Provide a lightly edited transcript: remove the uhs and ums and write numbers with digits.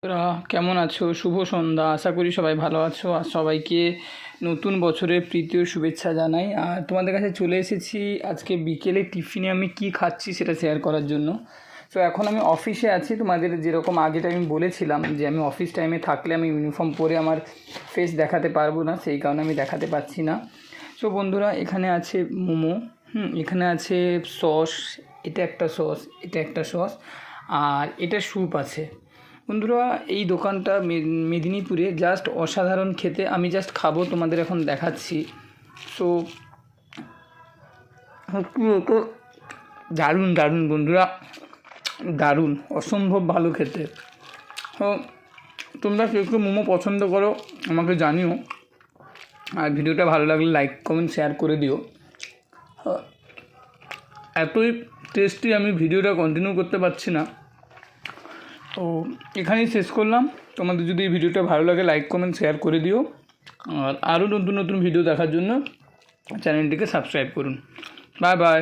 তোরা কেমন আছো? শুভ সন্ধ্যা। আশা করি সবাই ভালো আছো আর সবাইকে নতুন বছরের প্রীতি ও শুভেচ্ছা জানাই। আর তোমাদের কাছে চলে এসেছি আজকে বিকেলে টিফিনে আমি কি খাচ্ছি সেটা শেয়ার করার জন্য। তো এখন আমি অফিসে আছি। তোমাদের যেরকম আগে টাইম বলেছিলাম যে আমি অফিস টাইমে থাকলে আমি ইউনিফর্ম পরে আমার ফেস দেখাতে পারবো না, সেই কারণে আমি দেখাতে পারছি না। সো বন্ধুরা, এখানে আছে মোমো, এখানে আছে সস, এটা একটা সস, এটা একটা সস, আর এটা স্যুপ আছে। বন্ধুরা, এই দোকানটা মেদিনীপুরে জাস্ট অসাধারণ খেতে। আমি জাস্ট খাবো, তোমাদের এখন দেখাচ্ছি। সো তো দারুণ দারুণ বন্ধুরা, দারুণ, অসম্ভব ভালো খেতে। তো তোমরা কেউ কেউ মোমো পছন্দ করো আমাকে জানিও, আর ভিডিওটা ভালো লাগলে লাইক কমেন্ট শেয়ার করে দিও। এতই টেস্টি আমি ভিডিওটা কন্টিনিউ করতে পারছি না, তো এখানেই শেষ করলাম। তোমাদের যদি এই ভিডিওটা ভালো লাগে লাইক কমেন্ট শেয়ার করে দিও, আর আরও নতুন নতুন ভিডিও দেখার জন্য চ্যানেলটিকে সাবস্ক্রাইব করুন। Bye bye.